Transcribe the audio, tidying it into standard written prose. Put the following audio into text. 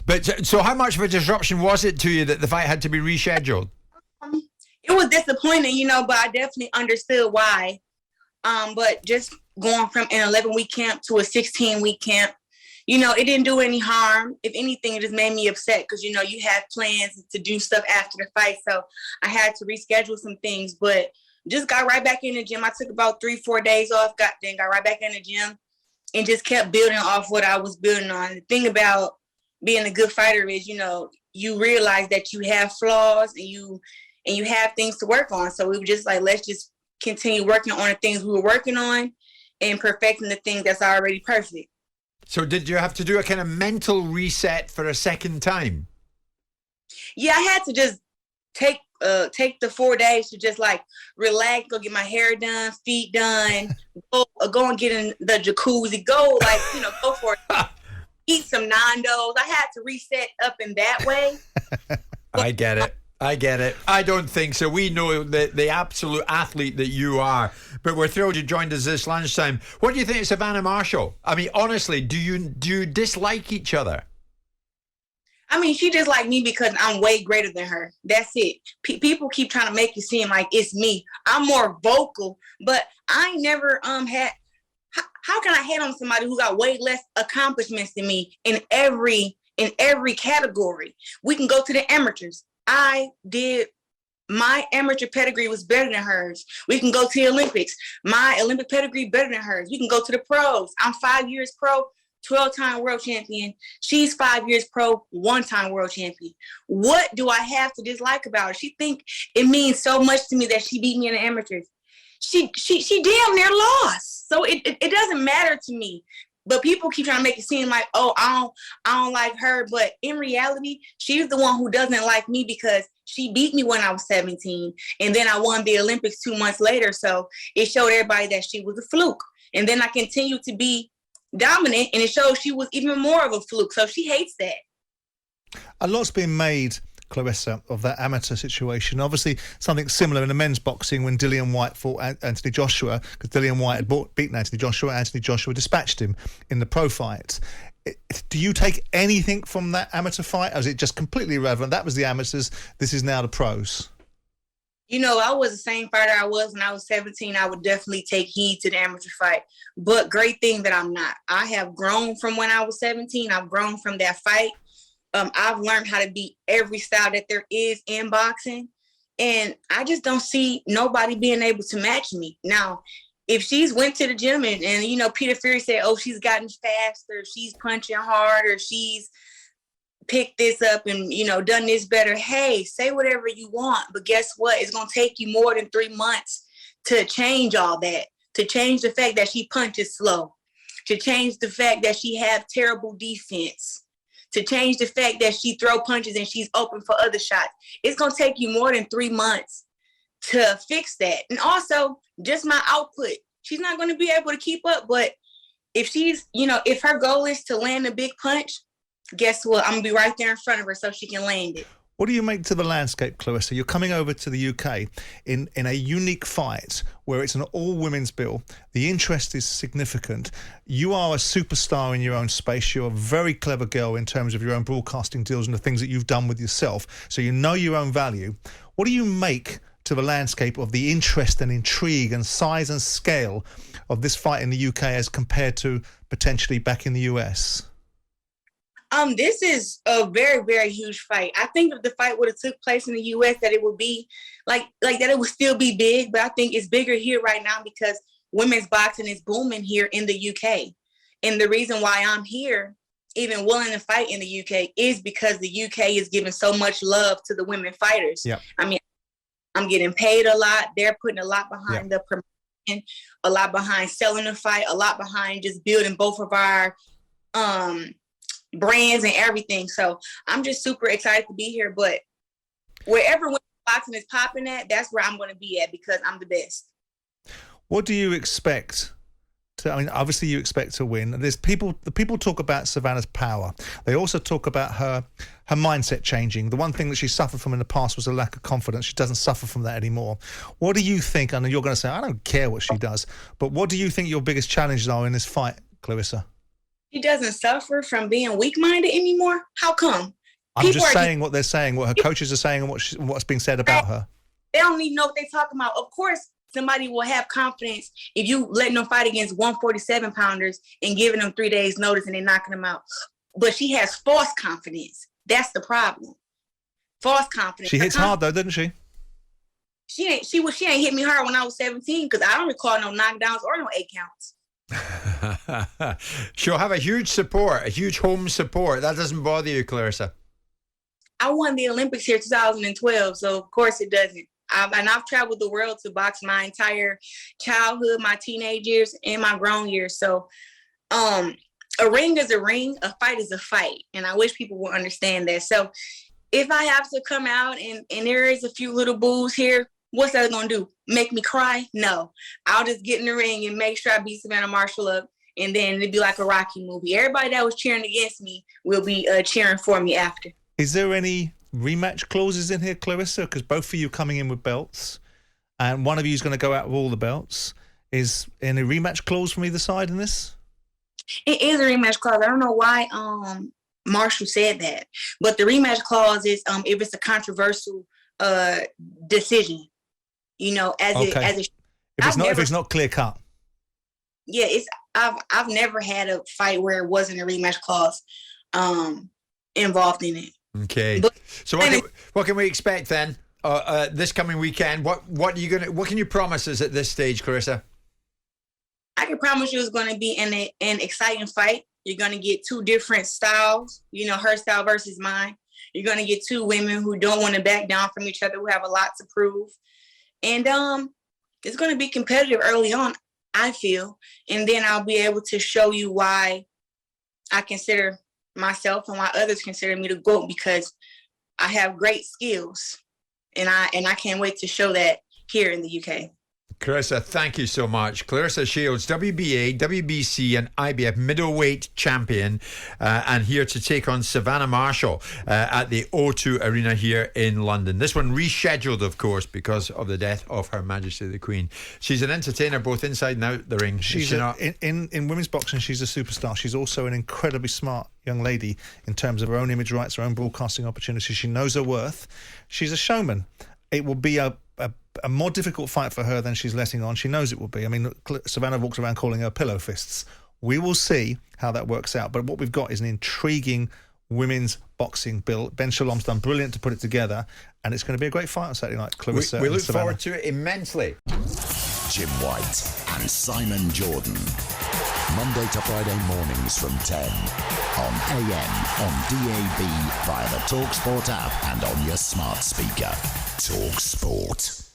But so how much of a disruption was it to you that the fight had to be rescheduled? It was disappointing, but I definitely understood why. But just going from an 11-week camp to a 16-week camp, it didn't do any harm. If anything, it just made me upset because, you have plans to do stuff after the fight. So I had to reschedule some things, but just got right back in the gym. I took about 3-4 days off, got right back in the gym and just kept building off what I was building on. The thing about being a good fighter is, you realize that you have flaws and you have things to work on. So we were just like, let's just continue working on the things we were working on and perfecting the things that's already perfect. So did you have to do a kind of mental reset for a second time? Yeah, I had to just take the 4 days to just like relax, go get my hair done, feet done, go and get in the jacuzzi, go for it. Eat some Nando's. I had to reset up in that way. I get it. I don't think so. We know the absolute athlete that you are, but we're thrilled you joined us this lunchtime. What do you think of Savannah Marshall? I mean, honestly, do you dislike each other? I mean, she just like me because I'm way greater than her. That's it. People keep trying to make it seem like it's me. I'm more vocal, but I never had. How can I hate on somebody who got way less accomplishments than me in every category? We can go to the amateurs. My amateur pedigree was better than hers. We can go to the Olympics. My Olympic pedigree better than hers. We can go to the pros. I'm 5 years pro, 12-time world champion. She's 5 years pro, 1-time world champion. What do I have to dislike about her? She think it means so much to me that she beat me in the amateurs. She damn near lost. So it doesn't matter to me. But people keep trying to make it seem like, oh, I don't like her. But in reality, she's the one who doesn't like me because she beat me when I was 17. And then I won the Olympics 2 months later. So it showed everybody that she was a fluke. And then I continued to be dominant, and it showed she was even more of a fluke. So she hates that. A lot's been made, Claressa, of that amateur situation. Obviously, something similar in the men's boxing when Dillian Whyte fought Anthony Joshua, because Dillian Whyte had beaten Anthony Joshua dispatched him in the pro fight. Do you take anything from that amateur fight, or is it just completely irrelevant? That was the amateurs, this is now the pros. I was the same fighter I was when I was 17. I would definitely take heed to the amateur fight. But great thing that I'm not. I have grown from when I was 17. I've grown from that fight. I've learned how to beat every style that there is in boxing. And I just don't see nobody being able to match me. Now, if she's went to the gym and Peter Fury said, oh, she's gotten faster, she's punching harder, she's picked this up and, done this better. Hey, say whatever you want. But guess what? It's going to take you more than 3 months to change all that, to change the fact that she punches slow, to change the fact that she have terrible defense, to change the fact that she throw punches and she's open for other shots. It's going to take you more than 3 months to fix that. And also, just my output. She's not going to be able to keep up, but if she's, if her goal is to land a big punch, guess what? I'm going to be right there in front of her so she can land it. What do you make to the landscape, Claressa? You're coming over to the UK in a unique fight where it's an all-women's bill. The interest is significant. You are a superstar in your own space. You're a very clever girl in terms of your own broadcasting deals and the things that you've done with yourself. So you know your own value. What do you make to the landscape of the interest and intrigue and size and scale of this fight in the UK as compared to potentially back in the US? This is a very, very huge fight. I think if the fight would have took place in the U.S., that it would be like that it would still be big. But I think it's bigger here right now because women's boxing is booming here in the U.K. And the reason why I'm here, even willing to fight in the U.K., is because the U.K. is giving so much love to the women fighters. Yep. I mean, I'm getting paid a lot. They're putting a lot behind the promotion, a lot behind selling the fight, a lot behind just building both of our brands and everything. So I'm just super excited to be here. But wherever women's boxing is popping at, that's where I'm going to be at because I'm the best. What do you expect? Obviously you expect to win. The people talk about Savannah's power. They also talk about her mindset changing. The one thing that she suffered from in the past was a lack of confidence. She doesn't suffer from that anymore. What do you think? I know you're going to say, I don't care what she does, but what do you think your biggest challenges are in this fight, Claressa? she doesn't suffer from being weak-minded anymore? How come? I'm just saying what they're saying, what her coaches are saying, and what's being said about her. They don't even know what they're talking about. Of course, somebody will have confidence if you letting them fight against 147-pounders and giving them 3 days notice and they're knocking them out. But she has false confidence. That's the problem. False confidence. She hits hard though, doesn't she? She ain't hit me hard when I was 17 because I don't recall no knockdowns or no 8 counts. She'll have a huge home support. That doesn't bother you, Claressa? I won the Olympics here 2012, so of course it doesn't. I've traveled the world to box my entire childhood, my teenage years, and my grown years. So a ring is a ring, a fight is a fight. And I wish people would understand that. So if I have to come out and there is a few little boos here, what's that going to do? Make me cry? No. I'll just get in the ring and make sure I beat Savannah Marshall up. And then it'd be like a Rocky movie. Everybody that was cheering against me will be cheering for me after. Is there any rematch clauses in here, Claressa? Because both of you coming in with belts, and one of you is going to go out with all the belts. Is any rematch clause from either side in this? It is a rematch clause. I don't know why Marshall said that, but the rematch clause is if it's a controversial decision, you know, if it's not clear cut. Yeah, I've never had a fight where it wasn't a rematch clause involved in it. Okay. So what can we expect then this coming weekend? What can you promise us at this stage, Claressa? I can promise you it's going to be an exciting fight. You're going to get two different styles, you know, her style versus mine. You're going to get two women who don't want to back down from each other, who have a lot to prove. And it's going to be competitive early on, I feel. And then I'll be able to show you why I consider myself and why others consider me the GOAT, because I have great skills, and I can't wait to show that here in the UK. Claressa, thank you so much. Claressa Shields, WBA, WBC and IBF middleweight champion, and here to take on Savannah Marshall at the O2 Arena here in London. This one rescheduled, of course, because of the death of Her Majesty the Queen. She's an entertainer both inside and out the ring. In women's boxing, she's a superstar. She's also an incredibly smart young lady in terms of her own image rights, her own broadcasting opportunities. She knows her worth. She's a showman. It will be a more difficult fight for her than she's letting on. She knows it will be. I mean, Savannah walks around calling her pillow fists. We will see how that works out. But what we've got is an intriguing women's boxing bill. Ben Shalom's done brilliant to put it together, and it's going to be a great fight on Saturday night. Claressa, we look forward to it immensely. Jim White and Simon Jordan. Monday to Friday mornings from 10 on AM, on DAB, via the talkSPORT app and on your smart speaker. talkSPORT.